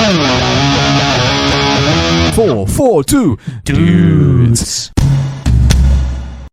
442 Dudes.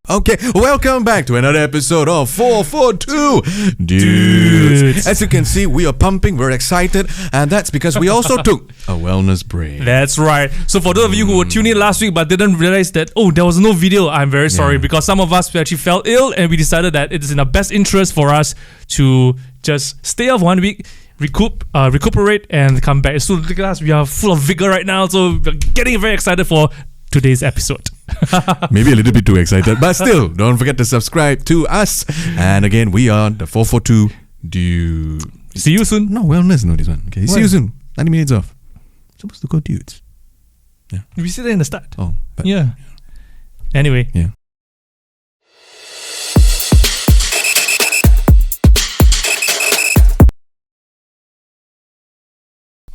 Okay, welcome back to another episode of 442 Dudes. As you can see, we are pumping, we're excited, and that's because we also took a wellness break. That's right. So for those of you who were tuning in last week but didn't realize that, there was no video, I'm very sorry, because some of us actually fell ill and we decided that it is in the best interest for us to just stay off 1 week, recuperate and come back. So look at us, we are full of vigor right now, so we're getting very excited for today's episode. Maybe a little bit too excited, but still, don't forget to subscribe to us. And again, we are the 442 Dudes. See you soon. No, wellness, no, this one. Okay, see you soon. 90 minutes off. Supposed to go Dudes. Yeah. We said that in the start. Oh, but yeah. Anyway. Yeah.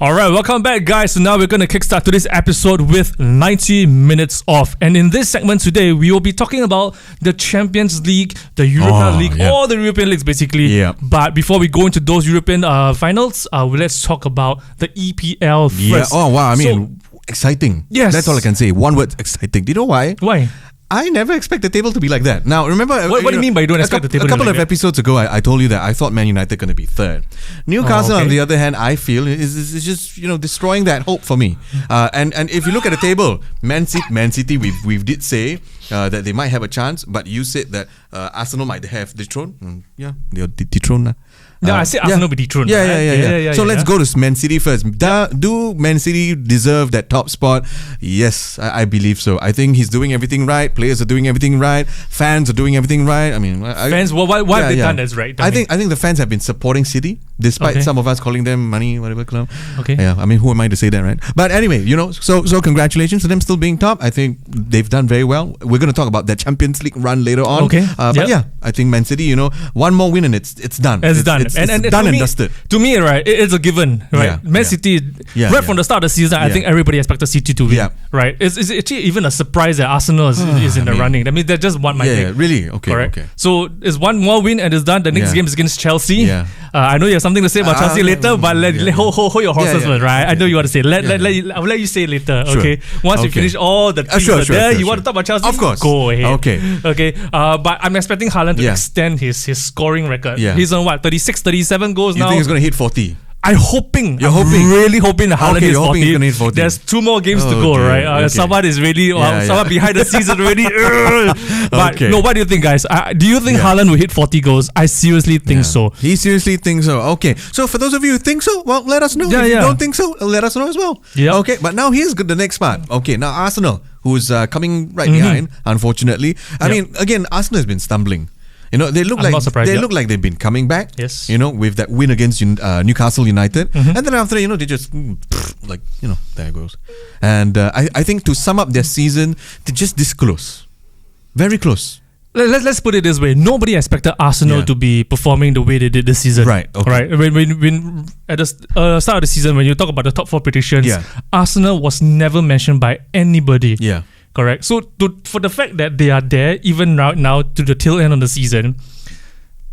Alright, welcome back guys. So now we're going to kickstart today's episode with 90 minutes off. And in this segment today, we will be talking about the Champions League, the European League, all the European leagues basically. Yeah. But before we go into those European finals, let's talk about the EPL first. Yeah. Oh wow, I mean, exciting. Yes. That's all I can say. One word, exciting. Do you know why? Why? I never expect the table to be like that. Now, remember... What do you mean by you don't expect the table to be like that? A couple of episodes ago, I told you that I thought Man United going to be third. Newcastle, on the other hand, I feel is just, destroying that hope for me. And if you look at the table, Man City, we did say that they might have a chance, but you said that Arsenal might have dethroned. Yeah, they're dethroned. No, I said Arsenal be dethroned. Yeah. So let's go to Man City first. Do Man City deserve that top spot? Yes, I believe so. I think he's doing everything right. Players are doing everything right. Fans are doing everything right. I mean, fans. Why have they done that's right? I think the fans have been supporting City, despite some of us calling them money whatever club. Okay. Yeah. I mean, who am I to say that, right? But anyway, so congratulations to them still being top. I think they've done very well. We're going to talk about that Champions League run later on. Okay. But yeah, I think Man City, one more win and it's done. It's done. It's done and dusted. To me, right, it's a given, right? Man City, from the start of the season, I think everybody expected City to win, right? It's actually even a surprise that Arsenal is in the running. I mean, that's just one my thing. Yeah, really? Okay, correct? Okay. So it's one more win and it's done. The next game is against Chelsea. Yeah. I know you have something to say about Chelsea later, but hold your horses, right? I know you want to say. I'll let you say later, okay? Once you finish all the things you want to talk about Chelsea, of course. Go ahead. Okay. But I'm expecting Haaland to extend his scoring record. He's on 36, 37 goals now. You think he's going to hit 40? I'm hoping. You're hoping? Really hoping that Haaland hits 40. He's going to hit 40. There's 2 more games to go, right? Someone is really... someone behind the scenes already... But no, what do you think, guys? Do you think Haaland will hit 40 goals? I seriously think so. He seriously thinks so. Okay. So for those of you who think so, well, let us know. If you don't think so, let us know as well. Yeah. Okay. But now here's the next part. Okay. Now Arsenal, who's coming right behind, unfortunately. I mean, again, Arsenal has been stumbling. They look like they've been coming back. Yes. With that win against Newcastle United, and then after they just there it goes. And I think to sum up their season, they're just this close, very close. Let's put it this way: nobody expected Arsenal to be performing the way they did this season. Right. Okay. Right. When at the start of the season, when you talk about the top 4 predictions, Arsenal was never mentioned by anybody. Yeah. Correct. So for the fact that they are there even now to the tail end of the season,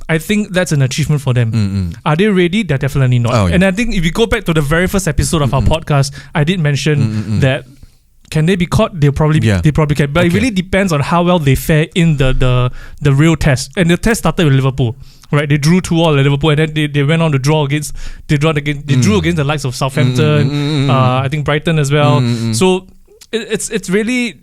I think that's an achievement for them. Are they ready? They're definitely not. And I think if you go back to the very first episode of our podcast, I did mention that can they be caught? They probably can. But it really depends on how well they fare in the real test. And the test started with Liverpool. Right, they drew 2-2 at Liverpool, and then they went on to draw against. They drew against the likes of Southampton. I think Brighton as well. So it's really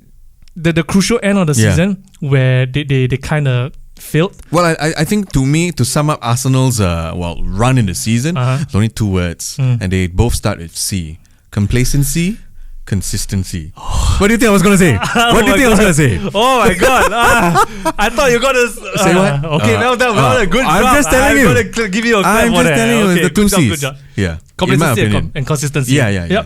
the crucial end of the season where they kind of failed. Well, I think to sum up Arsenal's run in the season, there's only 2 words, and they both start with C: complacency, consistency. What do you think I was going to say? Oh my god! I thought you were going to say what? Okay, well done. A good job. I'm just telling you. I'm going to give you a clap. I'm just telling you. Okay, The 2 C's. Good job. Yeah. Complacency and consistency. Yeah.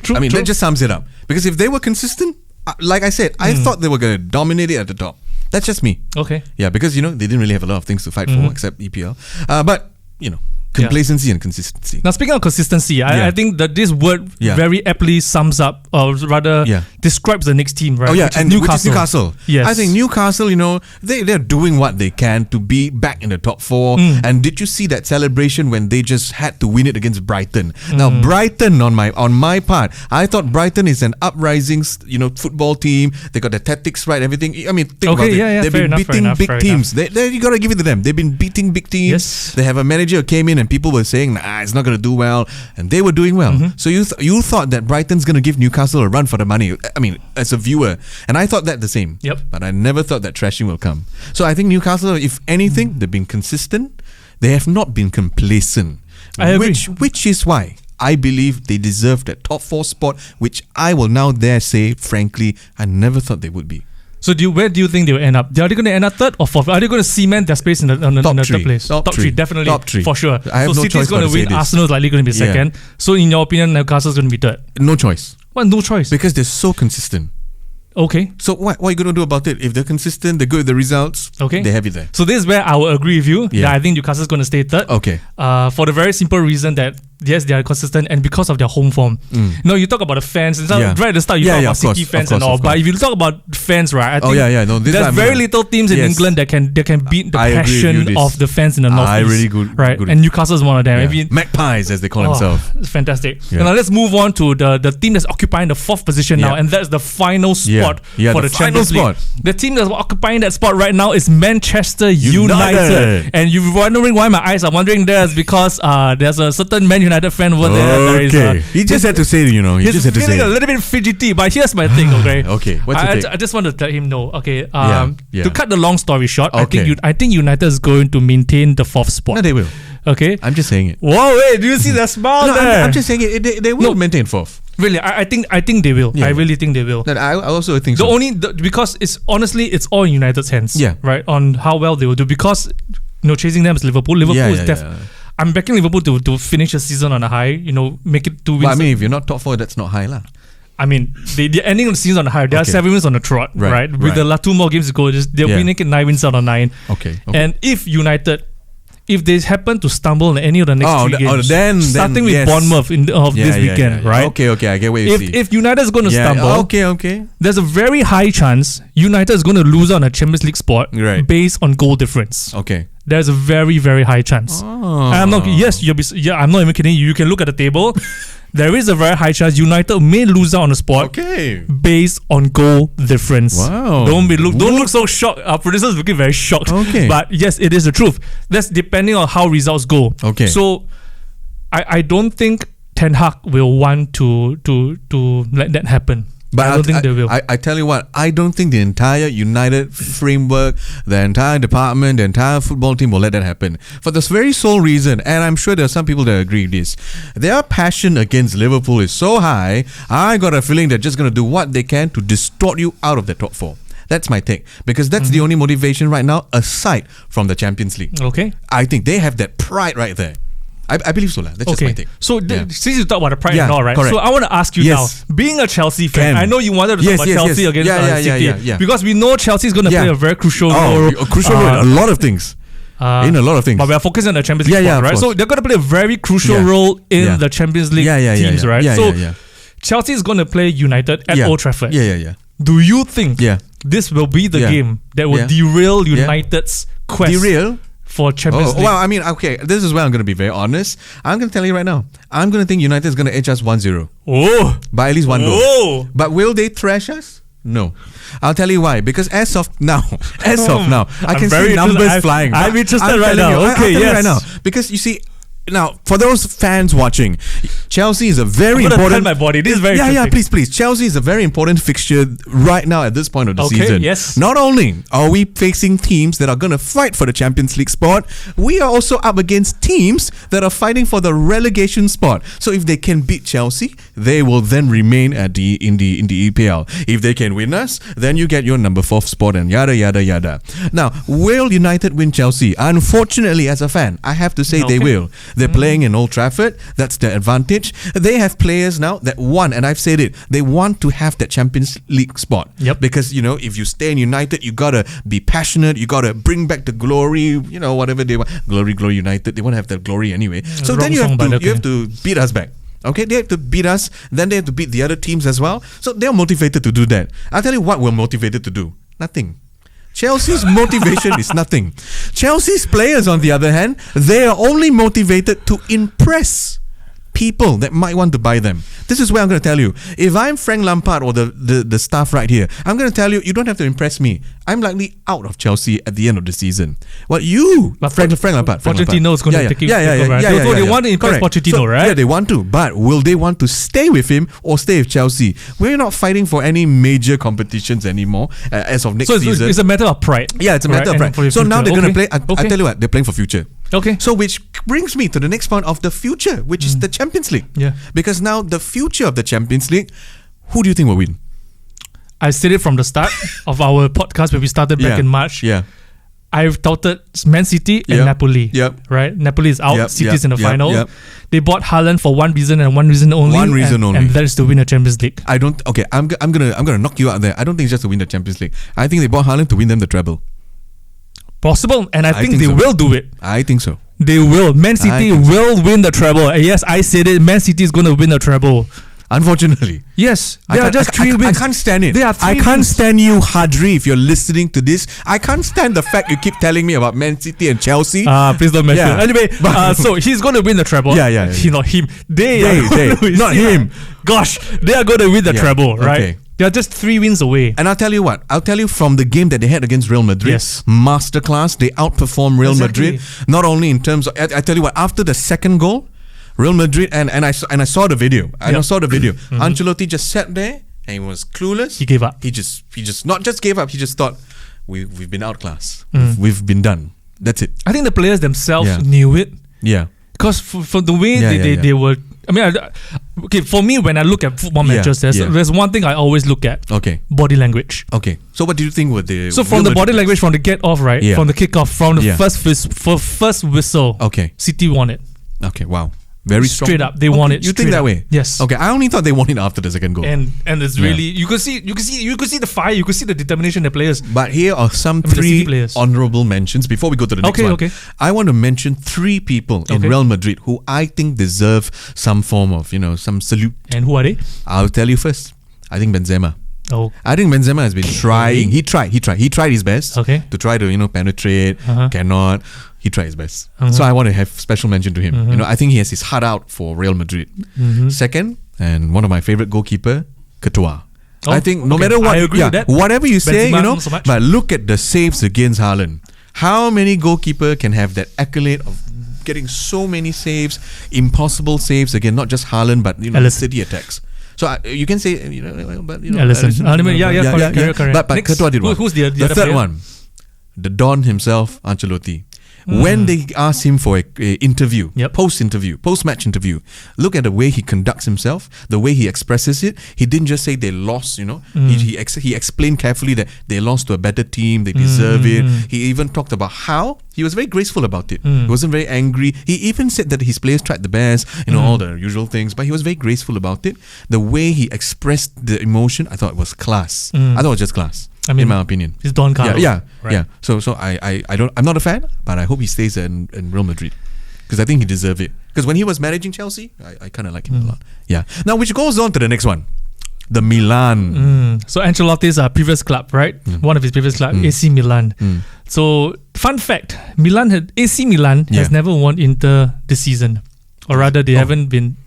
True, that just sums it up. Because if they were consistent, like I said, I thought they were going to dominate it at the top. That's just me. Okay. Yeah, because they didn't really have a lot of things to fight for except EPL. But complacency and consistency. Now, speaking of consistency, I think that this word very aptly sums up or rather describes the next team, right? And Newcastle. Yes. I think Newcastle, they're doing what they can to be back in the top 4. And did you see that celebration when they just had to win it against Brighton? Now, Brighton, on my part, I thought Brighton is an uprising, football team. They got the tactics right, everything. I mean, think about it. They've been beating big teams. You got to give it to them. They've been beating big teams. Yes. They have a manager who came in and people were saying, it's not going to do well. And they were doing well. So you thought that Brighton's going to give Newcastle a run for the money. I mean, as a viewer. And I thought that the same. Yep. But I never thought that trashing will come. So I think Newcastle, if anything, they've been consistent. They have not been complacent. I agree. Which is why I believe they deserve that top 4 spot, which I will now dare say, frankly, I never thought they would be. So where do you think they will end up? Are they going to end up 3rd or 4th? Are they going to cement their space in the third place? Top three, definitely. Top 3. For sure. I have so no City's choice going to win, Arsenal's likely going to be 2nd. So in your opinion, Newcastle's going to be 3rd? No choice. What, no choice? Because they're so consistent. Okay. So what are you going to do about it? If they're consistent, they're good with the results, they have it there. So this is where I will agree with you. Yeah, I think Newcastle's going to stay 3rd. Okay. For the very simple reason that, yes, they are consistent and because of their home form. You talk about the fans. Right at the start, you talk about City fans and all. But if you talk about fans, right, I think there's very little teams in England that can beat the passion of the fans in the North East. Really good. Right? And Newcastle's one of them. Magpies, as they call themselves. It's fantastic. Now let's move on to the team that's occupying the 4th position now, and that's the final spot for the Champions League. The team that's occupying that spot right now is Manchester United. And you're wondering why my eyes are wondering there is because there's a certain Man United fan over there. Okay. He just had to say, he's feeling a little bit fidgety, but here's my thing, okay? Okay. What's your take? I just want to let him know, okay? To cut the long story short, I think United is going to maintain the 4th spot. No, they will. Okay? I'm just saying it. Whoa, wait, do you see the smile there? I'm just saying it. They will maintain 4th. Really, I think they will. I really think they will. I also think so. Because it's all in United's hands. Yeah. Right? On how well they will do. Because chasing them is Liverpool. I'm backing Liverpool to finish the season on a high. Make it 2 wins. But I mean, if you're not top 4, that's not high lah. I mean, they're ending the season on a high. They are 7 wins on the trot, right? With the 2 more games to go, they're winning 9 wins out of 9. Okay. And if United, if they happen to stumble in any of the next 3 games, starting with Bournemouth this weekend, right? Okay, I get what you see. If United is going to stumble, there's a very high chance United is going to lose on a Champions League spot based on goal difference. Okay. There's a very, very high chance. I'm not even kidding you. You can look at the table. There is a very high chance United may lose out on the spot based on goal difference. Wow. Don't look so shocked. Our producers are looking very shocked. Okay. But yes, it is the truth. That's depending on how results go. Okay. So I don't think Ten Hag will want to let that happen. But I don't think they will. I tell you what, I don't think the entire United framework, the entire department, the entire football team will let that happen. For this very sole reason, and I'm sure there are some people that agree with this, their passion against Liverpool is so high, I got a feeling they're just going to do what they can to distort you out of the top 4. That's my take. Because that's the only motivation right now, aside from the Champions League. Okay. I think they have that pride right there. I believe so. That's just my take. So since you talk about the pride and all, right? Correct. So I want to ask you now, being a Chelsea fan, I know you wanted to talk about Chelsea against City. Because we know Chelsea is going to play a very crucial role. A crucial role in a lot of things. In a lot of things. But we are focusing on the Champions League spot, right? So they're going to play a very crucial role in the Champions League teams, right? So Chelsea is going to play United at Old Trafford. Do you think this will be the game that will derail United's quest? For Champions League. Well, I mean, okay, this is where I'm going to be very honest. I'm going to tell you right now. I'm going to think United is going to edge us 1-0. Oh. By at least 1 goal. But will they thrash us? No. I'll tell you why. Because as of now, I can see numbers flying. I'm interested right now. Okay, yes. Right now. Because you see, now, for those fans watching, Chelsea is a very important... my body. This is very interesting. Please. Chelsea is a very important fixture right now at this point of the season. Yes. Not only are we facing teams that are going to fight for the Champions League spot, we are also up against teams that are fighting for the relegation spot. So if they can beat Chelsea, they will then remain in the EPL. If they can win us, then you get your number 4th spot and yada yada yada. Now, will United win Chelsea? Unfortunately, as a fan, I have to say they will. They're playing in Old Trafford. That's their advantage. They have players now that want, and I've said it, they want to have that Champions League spot. Yep. Because, if you stay in United, you got to be passionate. You got to bring back the glory, whatever they want. Glory United. They want to have that glory anyway. So then you have to beat us back. Okay, they have to beat us, then they have to beat the other teams as well. So they're motivated to do that. I'll tell you what we're motivated to do. Nothing. Chelsea's motivation is nothing. Chelsea's players, on the other hand, they are only motivated to impress people that might want to buy them. This is where I'm going to tell you. If I'm Frank Lampard or the staff right here, I'm going to tell you, you don't have to impress me. I'm likely out of Chelsea at the end of the season. Well, you, Frank Lampard. Pochettino is going to take over. They want to impress Pochettino, right? Yeah, they want to. But will they want to stay with him or stay with Chelsea? We're not fighting for any major competitions anymore as of next season. So it's a matter of pride. Yeah, it's a matter of pride. So now they're going to play. I tell you what, they're playing for future. Okay. So which brings me to the next point of the future, which is the Champions League. Yeah. Because now the future of the Champions League, who do you think will win? I said it from the start of our podcast when we started back in March. Yeah. I've touted Man City and Napoli. Yep. Right? Napoli is out. City's in the final. Yep. They bought Haaland for one reason and one reason only. And that is to win the Champions League. I'm gonna knock you out there. I don't think it's just to win the Champions League. I think they bought Haaland to win them the treble. Possible, and I think they will do it. I think so. They will. Man City will win the treble. Yes, I said it. Man City is going to win the treble. Unfortunately. Yes. There are just 3 wins. I can't stand it. I can't stand you, Hadri, if you're listening to this. I can't stand the fact you keep telling me about Man City and Chelsea. Please don't mention it. Anyway, so he's going to win the treble. Yeah. Not him. They not him. Gosh, they are going to win the treble, right? Okay. They are just 3 wins away. And I'll tell you what. I'll tell you from the game that they had against Real Madrid. Yes. Masterclass. They outperformed Real Madrid. Not only in terms of... I tell you what. After the second goal, Real Madrid... And I saw the video. I saw the video. Ancelotti just sat there and he was clueless. He gave up. He just not just gave up. He just thought, we've been outclassed. We've been done. That's it. I think the players themselves knew it. Yeah. Because for the way they were... I mean, for me, when I look at football matches, there's one thing I always look at. Okay. Body language. Okay. So what do you think would the... So from the body language, from the get off, right? Yeah. From the kick off, from the first whistle. Okay. City won it. Okay, wow. Very strong. Straight up, they won it. You think that way? Yes. Okay, I only thought they won it after the second goal. And it's really you could see the fire, you could see the determination in the players. But here are some 3 honorable mentions before we go to the next one. Okay. I want to mention 3 people in Real Madrid who I think deserve some form of, some salute. And who are they? I'll tell you first. I think Benzema. Oh. I think Benzema has been trying. He tried his best to try to penetrate. Cannot. He tried his best. So I want to have special mention to him. I think he has his heart out for Real Madrid. Second, and one of my favorite goalkeeper, Courtois. I think no matter what, whatever you say, Benzema, but look at the saves against Haaland. How many goalkeeper can have that accolade of getting so many saves, impossible saves again, not just Haaland, but City attacks. So you can say, but Alisson. But Courtois did one. Who's the third player? one? The Don himself, Ancelotti. When they asked him for an interview, post-match interview, look at the way he conducts himself, the way he expresses it. He didn't just say they lost, He explained carefully that they lost to a better team, they deserve it. He even talked about how he was very graceful about it. He wasn't very angry. He even said that his players tried the best, all the usual things, but he was very graceful about it. The way he expressed the emotion, I thought it was class. I thought it was just class. In my opinion, he's Don Carlos. Yeah. So I'm not a fan, but I hope he stays in Real Madrid because I think he deserves it. Because when he was managing Chelsea, I kind of like him a lot. Yeah. Now, which goes on to the next one, the Milan. So Ancelotti's previous club, right? One of his previous club, AC Milan. So fun fact, AC Milan has never won Inter this season, or rather, they haven't been.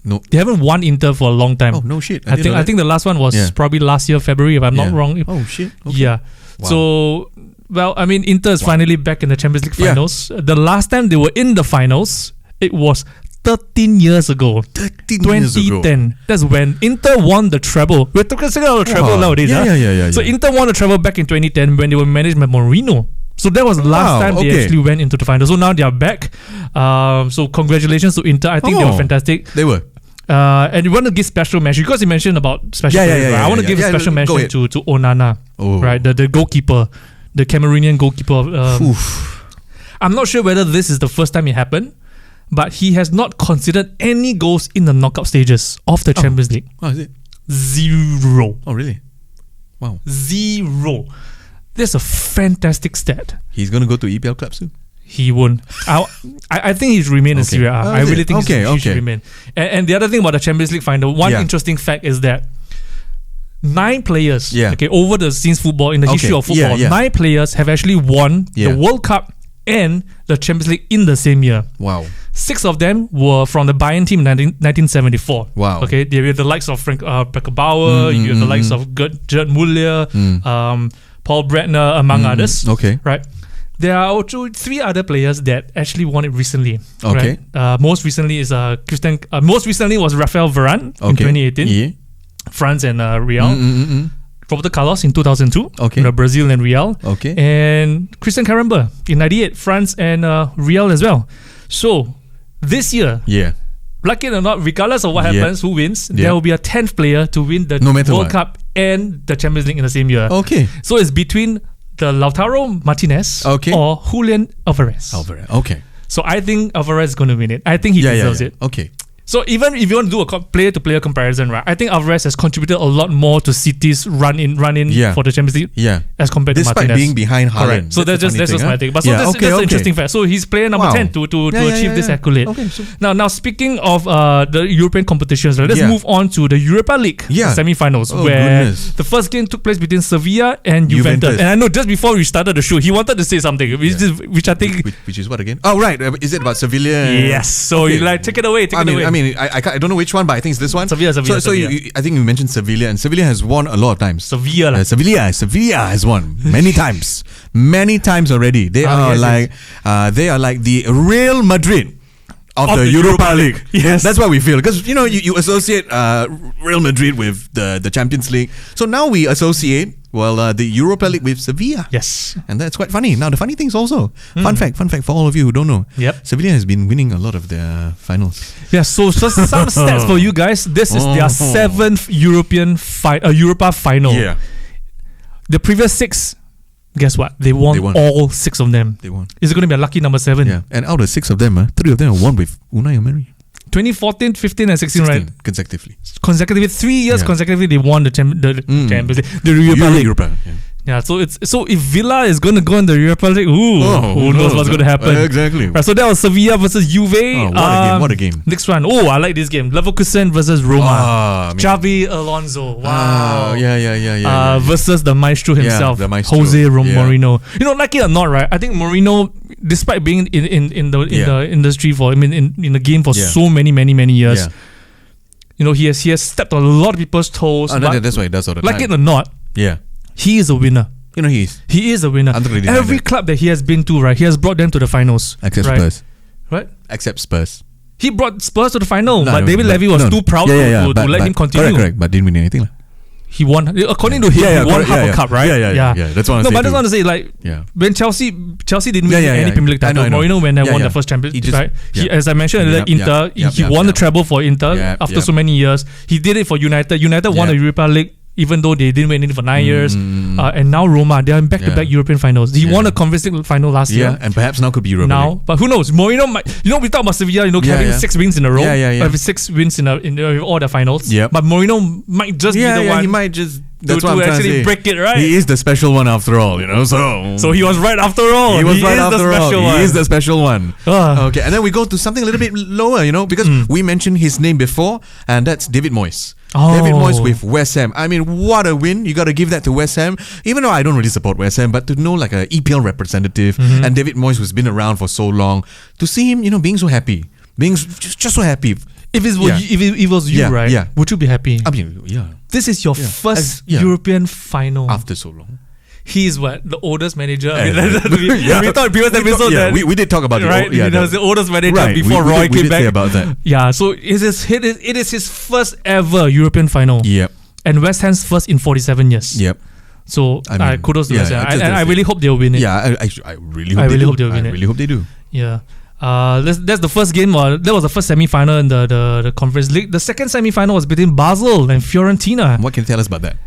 No, they haven't won Inter for a long time. Oh no shit! I think the last one was probably last year February, if I'm not wrong. Oh shit! Okay. Yeah. Wow. So Inter is finally back in the Champions League finals. The last time they were in the finals, it was 13 years ago. 2010. That's when Inter won the treble. We're talking about the treble nowadays. Yeah. So Inter won the treble back in 2010 when they were managed by Mourinho. So that was the last time they actually went into the final. So now they are back. So congratulations to Inter. I think they were fantastic. They were. And you want to give special mention because you mentioned about special mention. I want to give a special mention to Onana, right? The goalkeeper, the Cameroonian goalkeeper. I'm not sure whether this is the first time it happened, but he has not considered any goals in the knockout stages of the Champions League. Oh, is it? 0. Oh, really? Wow. 0. That's a fantastic stat. He's going to go to EPL club soon. he won't. I think he should remain in Serie A. I really think he should remain. And the other thing about the Champions League final, one interesting fact is that 9 players, over the since football, in the history of football, 9 players have actually won the World Cup and the Champions League in the same year. Wow. 6 of them were from the Bayern team in 1974. Wow. Okay, they were the likes of Frank Beckenbauer, you have the likes of Gerd Müller, Paul Breitner, among others. Okay. Right. There are also 3 other players that actually won it recently. Okay. Right? Most recently is most recently was Rafael Varane in 2018. Yeah. France and Real. Roberto Carlos in 2002. Okay. Brazil and Real. Okay. And Christian Karember in 98, France and Real as well. So this year, like it or not, regardless of what happens, who wins, there will be a 10th player to win the World Cup and the Champions League in the same year. Okay. So it's between the Lautaro Martinez or Julian Alvarez. Okay. So I think Alvarez is going to win it. I think he deserves it. Okay. So even if you want to do a player-to-player comparison, right? I think Alvarez has contributed a lot more to City's run in for the Champions League as compared to Martinez. Despite being behind Haaland. So that's just my thing. But so that's an interesting fact. So he's player number 10 to achieve this accolade. Okay, so now speaking of the European competitions, right, let's move on to the Europa League semi-finals, where the first game took place between Sevilla and Juventus. And I know just before we started the show, he wanted to say something, which I think... Which is what again? Oh, right. Is it about Sevilla? Yes. So you take it away. I don't know which one, but I think it's this one. Sevilla. So I think you mentioned Sevilla, and Sevilla has won a lot of times. Sevilla has won many times already. They are like the Real Madrid of the Europa League. Yes, that's what we feel, because you associate Real Madrid with the Champions League. So now we associate the Europa League with Sevilla. Yes, and that's quite funny. Now the funny thing is also fun fact for all of you who don't know. Yep, Sevilla has been winning a lot of their finals. Yeah, so just some stats for you guys. This is their 7th Europa final. Yeah, the previous 6. Guess what? They won all 6 of them. They won. Is it going to be a lucky number 7? Yeah, and out of 6 of them, 3 of them are won with Unai Emery. 2014, 15, and 16, right? Consecutively. 3 years consecutively, they won the Champions League, the Europa League. Yeah, so if Villa is going to go in the Europa League, who knows what's going to happen? Exactly. Right, so that was Sevilla versus Juve. What a game. Next one. I like this game. Leverkusen versus Roma. Xavi Alonso. Wow. Yeah. Versus the maestro himself, the maestro. Jose Mourinho. Like it or not, right? I think Mourinho, despite being in the industry in the game for so many years, he has stepped on a lot of people's toes. That's why he does all the time. Like it or not, he is a winner. He is a winner. Every club that he has been to, right, he has brought them to the finals. Except Spurs. Right? Except Spurs. He brought Spurs to the final, but David Levy was too proud to let him continue. Correct, but didn't win anything. He won, according to him, he won half a cup, right? Yeah. That's what I just want to say, when Chelsea didn't win any Premier League title, Mourinho, when they won the first Champions, right? As I mentioned earlier, Inter, he won the treble for Inter after so many years. He did it for United. United won the Europa League, even though they didn't win anything for 9 years. And now Roma, they are in back-to-back European finals. He won a Conference League final last year. And perhaps now could be Europa League. But who knows? Mourinho might, we talk about Sevilla, having 6 wins in a row. Having 6 wins in all the finals. But Mourinho might just be the one. He might just... That's what I'm actually break it, right? He is the special one after all, So he was right after all. He was right after all. He is the special one. Okay, and then we go to something a little bit lower, because we mentioned his name before, and that's David Moyes. David Moyes with West Ham. I mean, what a win. You got to give that to West Ham. Even though I don't really support West Ham, but to know like an EPL representative, and David Moyes who's been around for so long, to see him, being so happy, being just so happy. If it was you, right? Would you be happy? I mean, This is your first European final after so long. He's the oldest manager. We thought previous episode that we did talk about it, right? He was the oldest manager before Roy came back. Say about that. Yeah, so it is his first ever European final. Yep. And West Ham's first in 47 years. Yep. So kudos to West Ham. And I really hope they'll win it. Yeah, I really hope they'll win it. I really hope they do. Yeah. That's the first game. That was the first semi-final in the Conference League. The second semi-final was between Basel and Fiorentina. What can you tell us about that?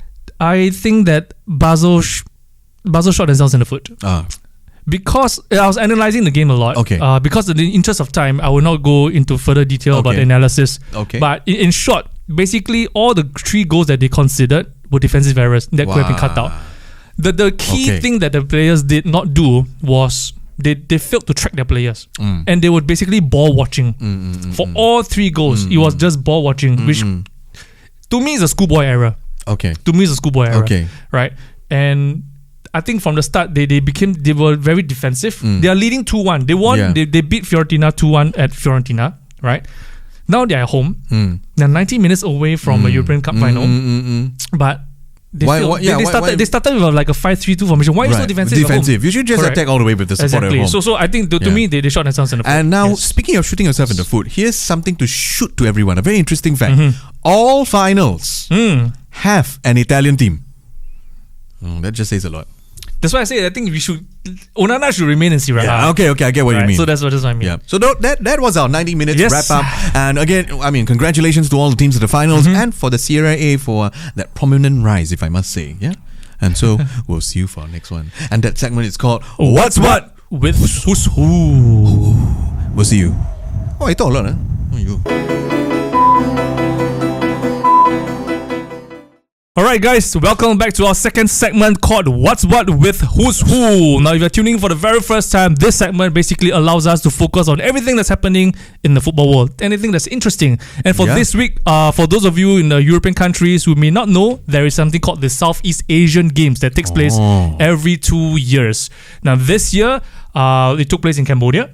I think that Basel shot themselves in the foot. Because I was analysing the game a lot. Okay. Because in the interest of time, I will not go into further detail about the analysis. Okay. But in short, basically all the 3 goals that they considered were defensive errors that could have been cut out. The key thing that the players did not do was they failed to track their players. And they were basically ball watching. For all 3 goals, it was just ball watching, which to me is a schoolboy error. Okay. To me is a schoolboy error. Okay. Right? And I think from the start they were very defensive. They are leading 2-1. They won. Yeah. They beat Fiorentina 2-1 at Fiorentina. Right? Now they are at home. They're 90 minutes away from a European Cup final. But they started with like a 5-3-2 formation. Why are you so defensive? Defensive. You should just attack all the way with the support at home. So I think to me they shot themselves in the foot. And now, speaking of shooting yourself in the foot, here's something to shoot to everyone. A very interesting fact. All finals have an Italian team. That just says a lot. That's why I say I think Onana should remain in Serie A. Yeah, okay, I get what you mean. So that's what I mean. Yeah. So that was our 90 minutes wrap up. And again, I mean, congratulations to all the teams at the finals and for the Serie A for that prominent rise, if I must say. Yeah. And so we'll see you for our next one. And that segment is called What's What with Who's Who. We'll see you. Oh, I talk a lot, huh? Oh, you. Alright guys, welcome back to our second segment called What's What with Who's Who. Now if you're tuning in for the very first time, this segment basically allows us to focus on everything that's happening in the football world, anything that's interesting. And for this week, for those of you in the European countries who may not know, there is something called the Southeast Asian Games that takes place every 2 years. Now this year, it took place in Cambodia,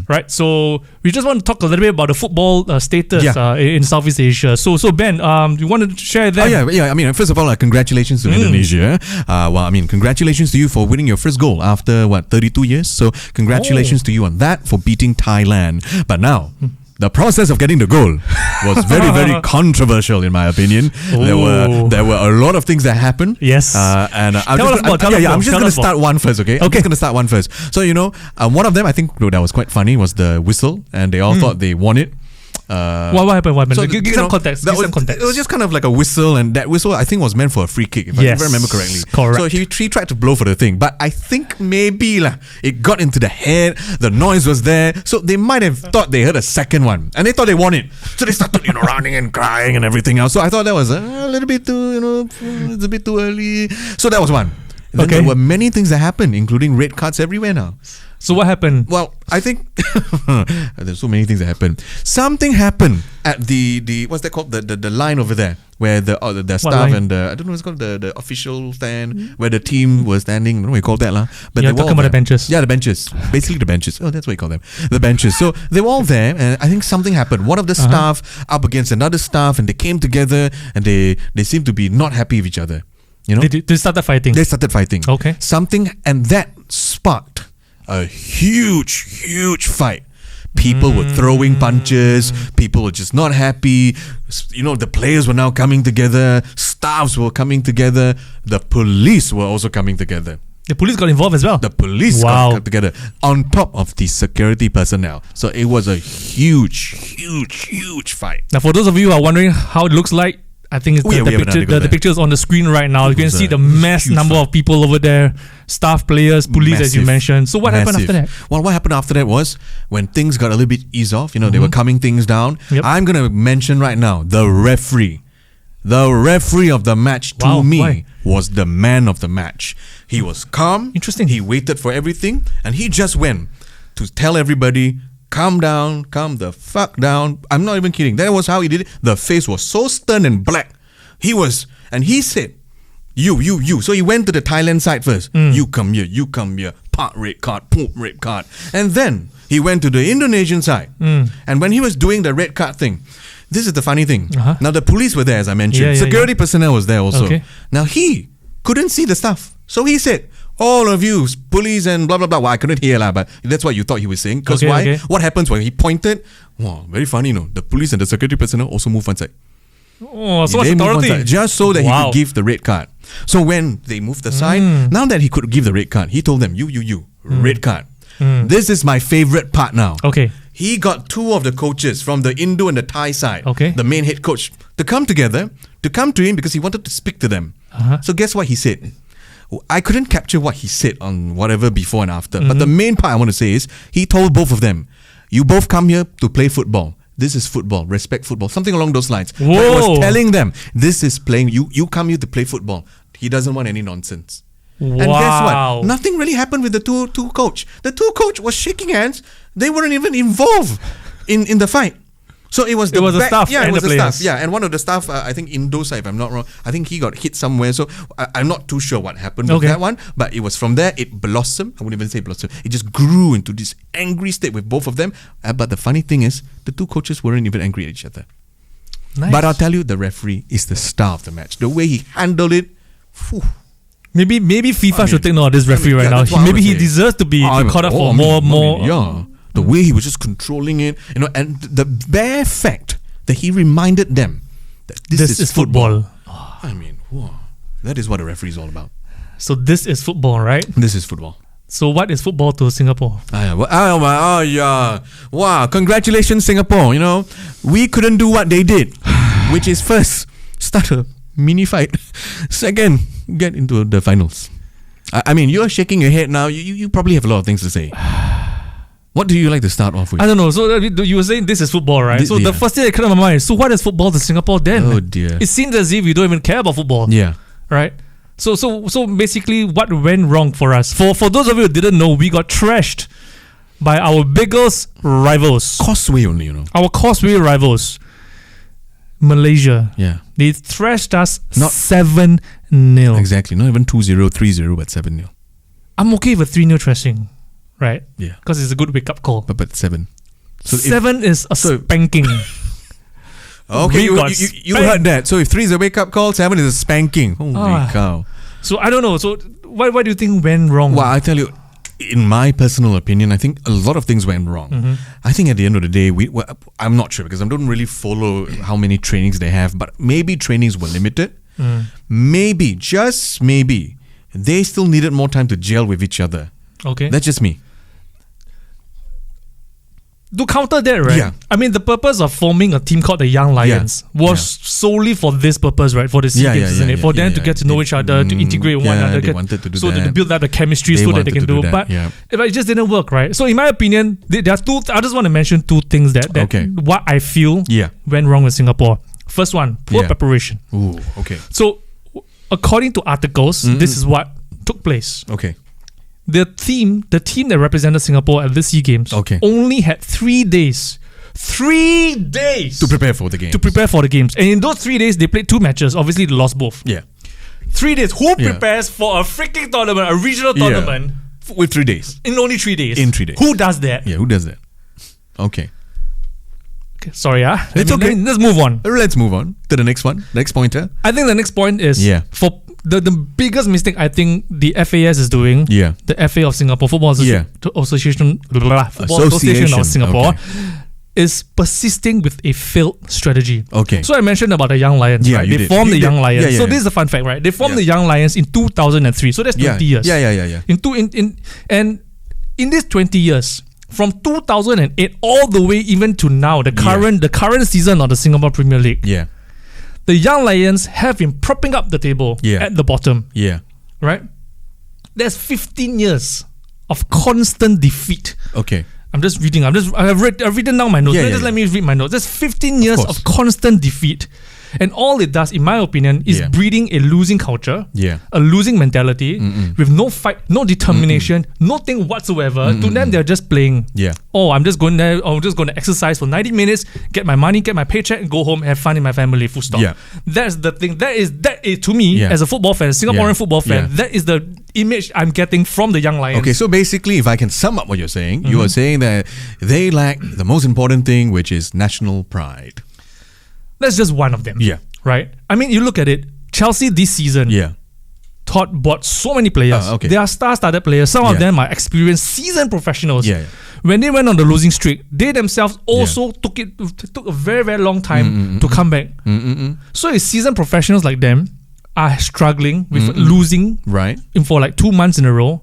right? So we just want to talk a little bit about the football status in Southeast Asia. So Ben, you want to share that? I mean, first of all, congratulations to Indonesia. Congratulations to you for winning your first goal after 32 years. So congratulations to you on that for beating Thailand. But now, the process of getting the goal was very, very controversial in my opinion. There were a lot of things that happened. Yes. I'm just going to start one first, okay? I'm just going to start one first. So, one of them, I think that was quite funny, was the whistle, and they all thought they won it. What happened? So, give some context. It was just kind of like a whistle, and that whistle I think was meant for a free kick, if I remember correctly. Correct. So he tried to blow for the thing, but I think maybe it got into the head. The noise was there, so they might have thought they heard a second one, and they thought they won it. So they started running and crying and everything else. So I thought that was a little bit too it's a bit too early. So that was one. Then there were many things that happened, including red cards everywhere now. So what happened? Well, I think there's so many things that happened. Something happened at the what's that called, the line over there where the staff and I don't know what's called, the official stand where the team was standing. I don't know what you call that lah. But you're talking about the benches. Yeah, the benches. Basically the benches. Oh, that's what you call them. The benches. So they were all there, and I think something happened. One of the staff up against another staff, and they came together, and they seemed to be not happy with each other. They started fighting. They started fighting. Okay. Something, and that sparked a huge fight. People were throwing punches. People were just not happy. The players were now coming together. Staffs were coming together. The police were also coming together. The police got involved as well. The police got together on top of the security personnel. So it was a huge fight. Now, for those of you who are wondering how it looks like, I think it's the pictures on the screen right now. You can see the mass number of people over there, staff, players, police, as you mentioned. So what happened after that? Well, what happened after that was when things got a little bit eased off. They were calming things down. Yep. I'm going to mention right now the referee. The referee of the match to me was the man of the match. He was calm. Interesting. He waited for everything, and he just went to tell everybody, calm down, calm the fuck down. I'm not even kidding. That was how he did it. The face was so stern and black. And he said, you. So he went to the Thailand side first. You come here. Part red card, poop red card. And then he went to the Indonesian side. And when he was doing the red card thing, this is the funny thing. Now the police were there, as I mentioned. Security personnel was there also. Okay. Now he couldn't see the stuff. So he said, all of you, police and blah, blah, blah. Well, I couldn't hear but that's what you thought he was saying. Because why? Okay. What happens when he pointed? Wow, very funny, the police and the security personnel also moved one side. Oh, so much authority. Just so that he could give the red card. So when they moved aside, now that he could give the red card, he told them, you, red card. This is my favorite part now. Okay. He got two of the coaches from the Indo and the Thai side, the main head coach, to come together, to come to him because he wanted to speak to them. So guess what he said? I couldn't capture what he said on whatever before and after. But the main part I want to say is, he told both of them, you both come here to play football. This is football. Respect football. Something along those lines. But he was telling them, this is playing. You come here to play football. He doesn't want any nonsense. Wow. And guess what? Nothing really happened with the two coach. The two coach was shaking hands. They weren't even involved in the fight. So it was the staff. Yeah, and it was the the players. staff. Yeah, and one of the staff, I think Indosa, if I'm not wrong, I think he got hit somewhere. So I'm not too sure what happened with that one. But it was from there, it blossomed. I wouldn't even say blossomed. It just grew into this angry state with both of them. But the funny thing is, the two coaches weren't even angry at each other. Nice. But I'll tell you, the referee is the star of the match. The way he handled it, whew. Maybe FIFA should take note of this referee right now. Maybe he deserves to be caught up for more. The way he was just controlling it, and the bare fact that he reminded them that this is football. I mean, wow, that is what a referee is all about. So this is football, right? This is football. So what is football to Singapore? Wow, congratulations, Singapore. We couldn't do what they did, which is first, start a mini fight. Second, get into the finals. I mean, you're shaking your head now. You probably have a lot of things to say. What do you like to start off with? I don't know. So you were saying this is football, right? The first thing that came to my mind is, so what is football to Singapore then? Oh dear. It seems as if we don't even care about football. Yeah. Right? So basically, what went wrong for us? For those of you who didn't know, we got trashed by our biggest rivals. Causeway only, Our Causeway rivals. Malaysia. Yeah. They thrashed us 7-0. Exactly. Not even 2-0, 3-0, but 7-0. I'm okay with 3-0 thrashing. Right? Yeah. Because it's a good wake-up call. But 7. So 7 is a spanking. Okay, you heard that. So if 3 is a wake-up call, 7 is a spanking. Holy cow. So I don't know. So what do you think went wrong? Well, I tell you, in my personal opinion, I think a lot of things went wrong. Mm-hmm. I think at the end of the day, I'm not sure because I don't really follow how many trainings they have, but maybe trainings were limited. Maybe, just maybe, they still needed more time to gel with each other. Okay. That's just me. To counter that, right? Yeah. I mean, the purpose of forming a team called the Young Lions was solely for this purpose, right? For the SEA Games, isn't it? For them to get to know each other, to integrate one another. They wanted to do so that. to build up the chemistry so that they can do it. But it just didn't work, right? So in my opinion, there are two. I just want to mention two things that what I feel went wrong with Singapore. First one, poor preparation. Ooh, okay. So according to articles, this is what took place. Okay. The team that represented Singapore at the SEA Games only had 3 days. 3 days! To prepare for the games. To prepare for the games. And in those 3 days, they played 2 matches. Obviously, they lost both. Yeah. 3 days. Who prepares for a freaking tournament, a regional tournament? With 3 days. In only 3 days. In 3 days. Who does that? Yeah, who does that? Okay. Sorry, It's okay. Let's move on. Let's move on to the next one. Next pointer. I think the next point is for the biggest mistake I think the FAS is doing, the FA of Singapore, Football Association of Singapore, is persisting with a failed strategy. Okay. So I mentioned about the Young Lions, right? They formed the Young Lions. So this is a fun fact, right? They formed the Young Lions in 2003. So that's 20 years. Yeah. And in these 20 years, from 2008 all the way even to now, the current season of the Singapore Premier League. Yeah. The Young Lions have been propping up the table at the bottom. Yeah. Right? There's 15 years of constant defeat. Okay. I'm just reading. I've written down my notes. Let me read my notes. There's 15 years of constant defeat. And all it does, in my opinion, is breeding a losing culture, a losing mentality, with no fight, no determination, nothing whatsoever. To them, they're just playing. Yeah. Oh, I'm just going there. I'm just going to exercise for 90 minutes, get my money, get my paycheck, and go home, have fun in my family. Full stop. Yeah. That's the thing. That is to me as a football fan, Singaporean football fan. That is the image I'm getting from the Young Lions. Okay, so basically, if I can sum up what you're saying, you are saying that they lack the most important thing, which is national pride. That's just one of them. Yeah. Right? I mean, you look at it, Chelsea this season bought so many players. They are star-studded players. Some of them are experienced, seasoned professionals. When they went on the losing streak, they themselves also took a very, very long time to come back. So if seasoned professionals like them are struggling with losing for like 2 months in a row,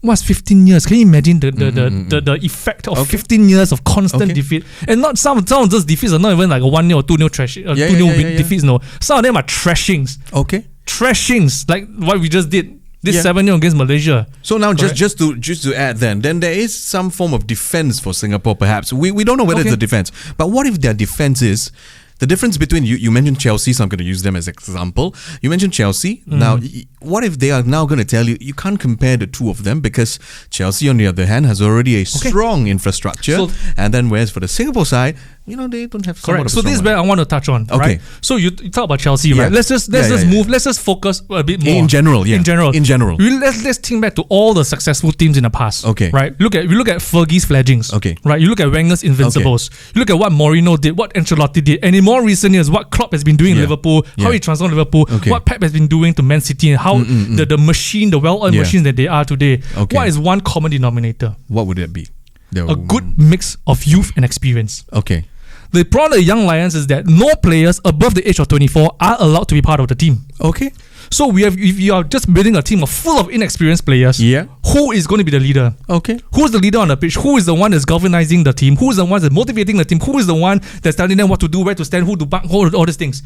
what's 15 years? Can you imagine the effect of 15 years of constant defeat? And not some of those defeats are not even like a 1-0 or 2-0 defeats. No, some of them are trashings. Okay, trashings like what we just did. This 7-0 against Malaysia. So now just to add, then there is some form of defense for Singapore. Perhaps we don't know whether it's a defense, but what if their defense is The difference between you mentioned Chelsea, so I'm going to use them as an example. You mentioned Chelsea. Now, what if they are now going to tell you can't compare the two of them because Chelsea, on the other hand, has already a strong infrastructure, and then whereas for the Singapore side, they don't have. Correct. So this is where I want to touch on. Okay. Right? So you talk about Chelsea, right? Let's just move. Let's just focus a bit more in general. Yeah. In general. Let's think back to all the successful teams in the past. Okay. Right. We look at Fergie's fledglings. Okay. Right. You look at Wenger's Invincibles. You look at what Mourinho did, what Ancelotti did, and in more recent years, what Klopp has been doing in Liverpool, how he transformed Liverpool, what Pep has been doing to Man City, and how the machine, the well-oiled machines that they are today. Okay. What is one common denominator? What would it be? A good mix of youth and experience. Okay. The problem with the Young Lions is that no players above the age of 24 are allowed to be part of the team. Okay. So if you are just building a team full of inexperienced players, who is going to be the leader? Okay. Who's the leader on the pitch? Who is the one that's galvanizing the team? Who is the one that's motivating the team? Who is the one that's telling them what to do, where to stand, who to back, all these things?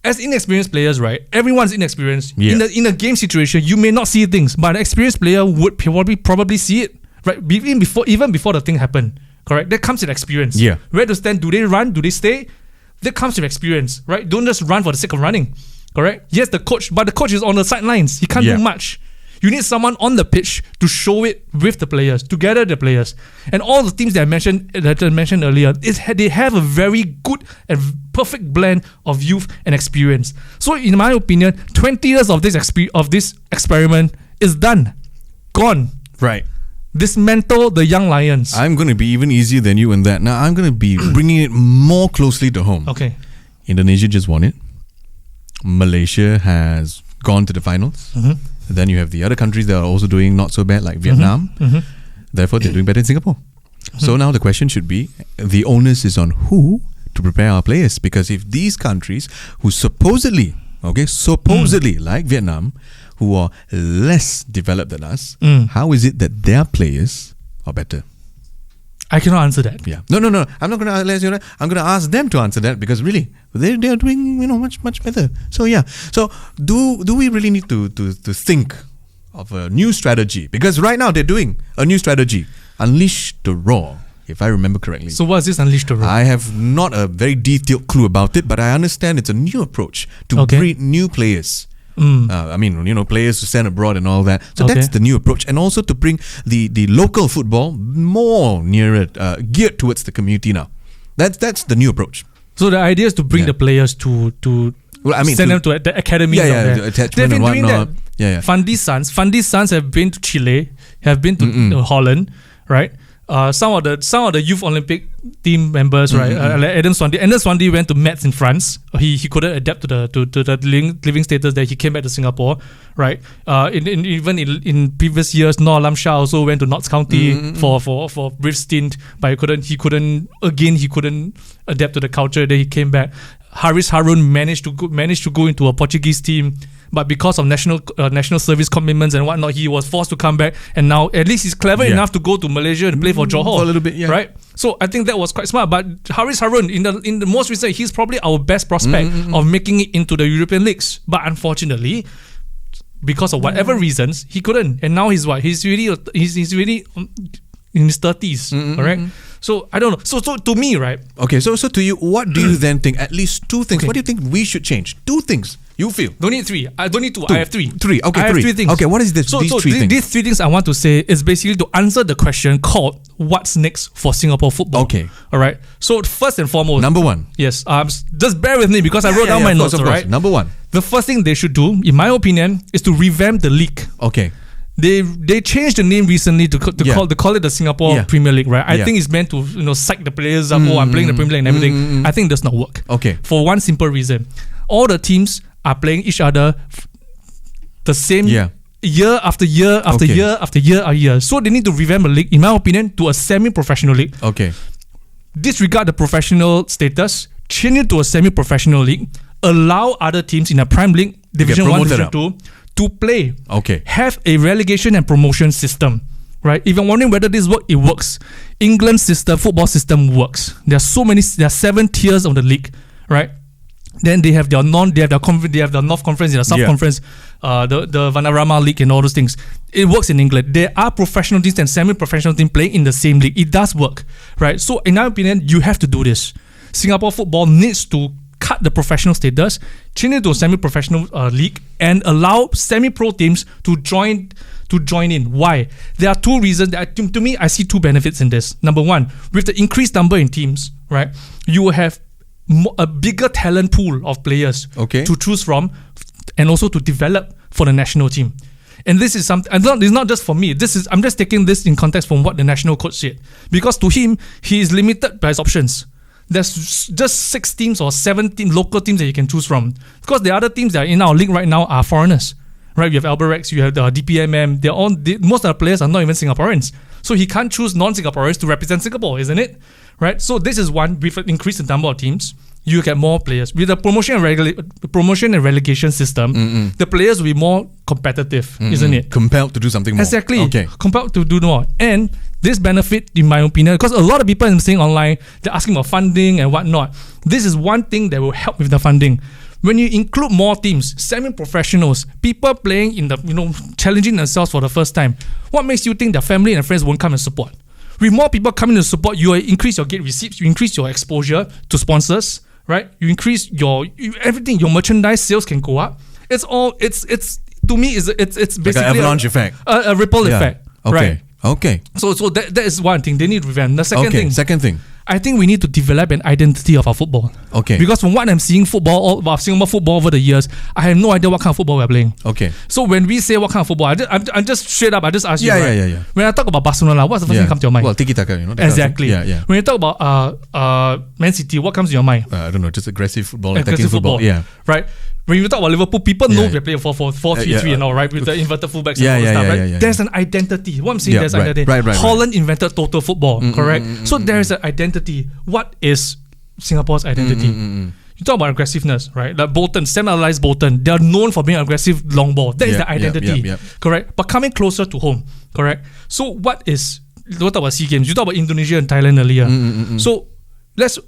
As inexperienced players, right? Everyone's inexperienced. Yeah. In a game situation, you may not see things, but an experienced player would probably see it, right? Even before the thing happened. Correct? That comes with experience. Yeah. Where to stand? Do they run? Do they stay? That comes with experience, right? Don't just run for the sake of running. Correct? Yes, the coach, but the coach is on the sidelines. He can't do much. You need someone on the pitch to show it with the players, to gather the players. And all the teams that I mentioned earlier, they have a very good and perfect blend of youth and experience. So in my opinion, 20 years of this experiment is done. Gone. Right. Dismantle the Young Lions. I'm going to be even easier than you in that. Now, I'm going to be bringing it more closely to home. Okay. Indonesia just won it. Malaysia has gone to the finals. Then you have the other countries that are also doing not so bad, like Vietnam. Therefore, they're doing better in Singapore. So now the question should be, the onus is on who to prepare our players? Because if these countries who supposedly, like Vietnam, who are less developed than us, how is it that their players are better? I cannot answer that. Yeah. No. I'm not going to ask you that. I'm going to ask them to answer that because really, they are doing much better. So yeah. So do we really need to think of a new strategy? Because right now they're doing a new strategy, Unleash the Raw, if I remember correctly. So what is this Unleash the Raw? I have not a very detailed clue about it, but I understand it's a new approach to breed new players. Players to send abroad and all that. So that's the new approach, and also to bring the local football more nearer, geared towards the community now. That's the new approach. So the idea is to bring the players to send them to the academies. Attachment They've been and doing whatnot. that. Fundy's sons have been to Chile, have been to Holland, right? Some of the youth Olympic team members, right? Like Adam Swandy went to Metz in France. He couldn't adapt to the living status there. He came back to Singapore, right? In previous years, Noor Alam Shah also went to Notts County for a brief stint, but he couldn't adapt to the culture. Then he came back. Haris Harun managed to go into a Portuguese team, but because of national service commitments and whatnot, he was forced to come back. And now at least he's clever enough to go to Malaysia and play for Johor for a little bit, right? So I think that was quite smart. But Haris Harun, in the most recent, he's probably our best prospect of making it into the European leagues. But unfortunately, because of whatever reasons, he couldn't. And now he's what? He's really in his 30s, correct? So I don't know. So to me, right? Okay. So to you, what do you then think? At least two things. Okay. What do you think we should change? Two things you feel. Don't need three. I don't need two. I have three. Three. Okay. I have three things. Okay. What is this? These three things. These three things I want to say is basically to answer the question called "What's next for Singapore football?" Okay. All right. So first and foremost, number one. Yes. Just bear with me because I wrote down my notes. All right. Number one. The first thing they should do, in my opinion, is to revamp the league. Okay. They changed the name recently to call it the Singapore Premier League, right? I think it's meant to psych the players up. I'm playing the Premier League and everything. I think it does not work. Okay. For one simple reason, all the teams are playing each other the same year after year after year after year. So they need to revamp the league, in my opinion, to a semi-professional league. Okay. Disregard the professional status, change it to a semi-professional league. Allow other teams in a Prime League, Division 1, Division 2 to play. Okay. Have a relegation and promotion system, right? If you're wondering whether this works, it works. England's football system works. There are 7 tiers of the league, right? Then they have their North Conference, their South Conference, the Vanarama League and all those things. It works in England. There are professional teams and semi-professional teams playing in the same league. It does work, right? So in my opinion, you have to do this. Singapore football needs to cut the professional status, change it to a semi-professional league, and allow semi-pro teams to join in. Why? There are two reasons. To me, I see two benefits in this. Number one, with the increased number in teams, right, you will have a bigger talent pool of players to choose from, and also to develop for the national team. And this is something. It's not just for me. I'm just taking this in context from what the national coach said, because to him, he is limited by his options. There's just 6 teams or 17 local teams that you can choose from, because the other teams that are in our league right now are foreigners. Right, you have Alberex, you have the DPMM. Most of the players are not even Singaporeans, so he can't choose non-Singaporeans to represent Singapore, isn't it? Right. So this is one. With an increased number of teams, you get more players. With the promotion and relegation system, the players will be more competitive, isn't it? Compelled to do something more. Exactly. Okay. Compelled to do more. And this benefit, in my opinion, because a lot of people I'm seeing online, they're asking about funding and whatnot. This is one thing that will help with the funding. When you include more teams, semi-professionals, people playing in the, challenging themselves for the first time, what makes you think their family and friends won't come and support? With more people coming to support, you increase your gate receipts, you increase your exposure to sponsors, right? You increase everything, your merchandise sales can go up. It's to me, it's basically like an avalanche effect. A ripple effect. Okay. Right? Okay. So that is one thing. They need revamp. The second thing. I think we need to develop an identity of our football. Okay. Because from what I'm seeing Singapore football over the years, I have no idea what kind of football we're playing. Okay. So when we say what kind of football, I'm just straight up, I just ask you, right? When I talk about Barcelona, what's the first thing that comes to your mind? Well, tiki-taka, Exactly. Yeah. When you talk about Man City, what comes to your mind? I don't know, just aggressive football, attacking football. Yeah. Right? When you talk about Liverpool, people know they play 4-4-3-3 and all, right? With the inverted fullbacks and all that stuff, right? There's an identity. What I'm saying, there's an identity. Right. Holland invented total football, correct? So there's an identity. What is Singapore's identity? You talk about aggressiveness, right? Like Bolton, Sam Allardyce Bolton, they are known for being aggressive long ball. That is the identity, correct? But coming closer to home, correct? So what talk about SEA Games? You talk about Indonesia and Thailand earlier. So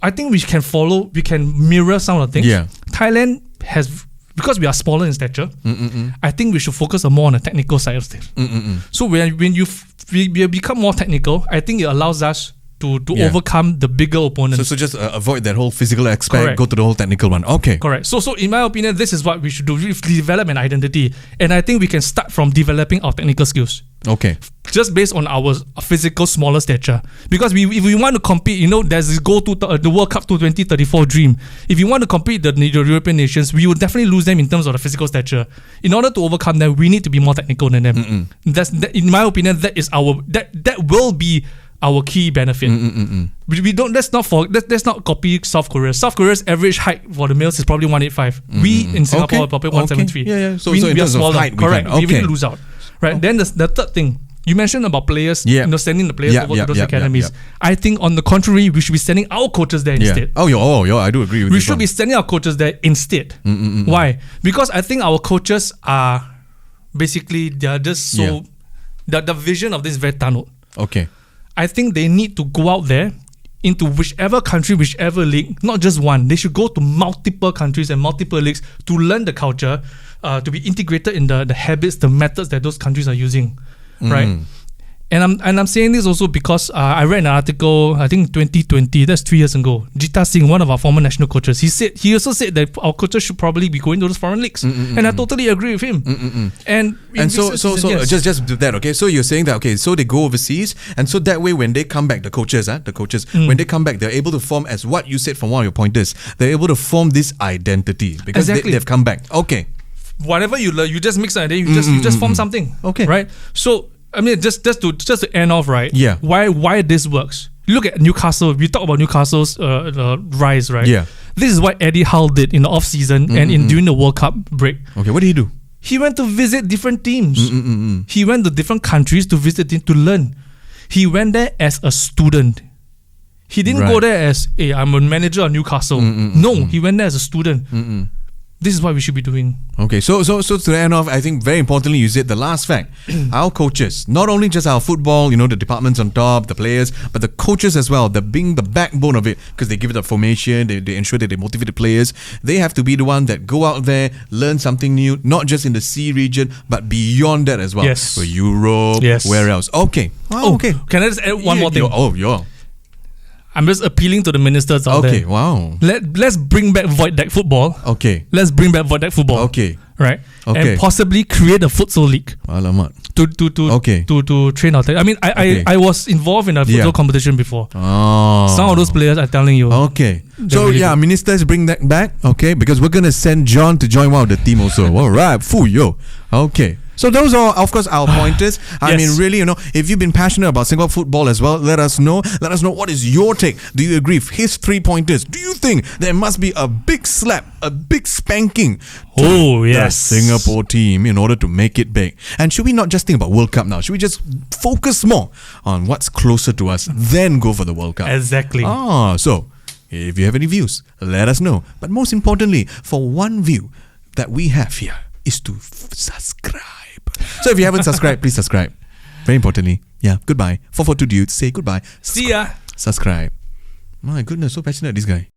I think we can mirror some of the things. Yeah. Thailand has, because we are smaller in stature, I think we should focus more on the technical side of things. So when we become more technical, I think it allows us to overcome the bigger opponents. So just avoid that whole physical aspect, Correct. Go to the whole technical one. Okay. Correct. So in my opinion, this is what we should do. We develop an identity. And I think we can start from developing our technical skills. Okay. Just based on our physical smaller stature. Because if we want to compete, there's this go to the World Cup to 2034 dream. If you want to compete the European nations, we will definitely lose them in terms of the physical stature. In order to overcome them, we need to be more technical than them. In my opinion, that will be our key benefit. Let's not copy South Korea. South Korea's average height for the males is probably 185. We in Singapore are probably 173. Yeah. So in terms of height, correct. We really lose out. Right. Then the third thing, you mentioned about players, sending the players over to those academies. I think on the contrary, we should be sending our coaches there instead. I do agree with you. We should be sending our coaches there instead. Why? Because I think our coaches are basically, they're just so, the vision of this is very tunneled. Okay. I think they need to go out there into whichever country, whichever league, not just one. They should go to multiple countries and multiple leagues to learn the culture, to be integrated in the habits, the methods that those countries are using, right? And I'm saying this also because I read an article, I think 2020, that's 3 years ago. Jita Singh, one of our former national coaches, he also said that our coaches should probably be going to those foreign leagues, and I totally agree with him. And so just do that, okay? So you're saying that, okay, so they go overseas, and so that way when they come back, the coaches, when they come back, they're able to form, as what you said from one of your pointers, they're able to form this identity because they've come back. Okay. Whatever you learn, you just mix it, you just form something. Okay. Right? So I mean, just to end off, right? Yeah. Why this works? Look at Newcastle. We talk about Newcastle's rise, right? Yeah. This is what Eddie Howe did in the off season and during the World Cup break. Okay, what did he do? He went to visit different teams. He went to different countries to visit them to learn. He went there as a student. He didn't go there as, hey, I'm a manager of Newcastle. No, he went there as a student. This is what we should be doing. Okay, so to end off, I think very importantly, you said the last fact. Our coaches, not only just our football, the departments on top, the players, but the coaches as well, being the backbone of it, because they give it a formation, they ensure that they motivate the players. They have to be the one that go out there, learn something new, not just in the C region, but beyond that as well. Yes. For Europe, where else? Okay. Okay. Can I just add one more thing? I'm just appealing to the ministers out there. Okay, wow. Let's bring back void deck football. Okay. Let's bring back void deck football. Okay. Right? Okay. And possibly create a futsal league. Alamak. To train our I mean, I was involved in a futsal competition before. Oh. Some of those players are telling you. Okay. So really good. Ministers bring that back. Okay. Because we're going to send John to join one of the team also. All right. Foo yo. Okay. So those are, of course, our pointers. I mean, really, if you've been passionate about Singapore football as well, let us know. Let us know what is your take. Do you agree with his 3 pointers? Do you think there must be a big slap, a big spanking to the Singapore team in order to make it big? And should we not just think about World Cup now? Should we just focus more on what's closer to us, then go for the World Cup? Exactly. So if you have any views, let us know. But most importantly, for one view that we have here is to subscribe. So if you haven't subscribed, please subscribe. Very importantly, goodbye. 442 dudes, say goodbye. See ya. Subscribe. My goodness, so passionate, this guy.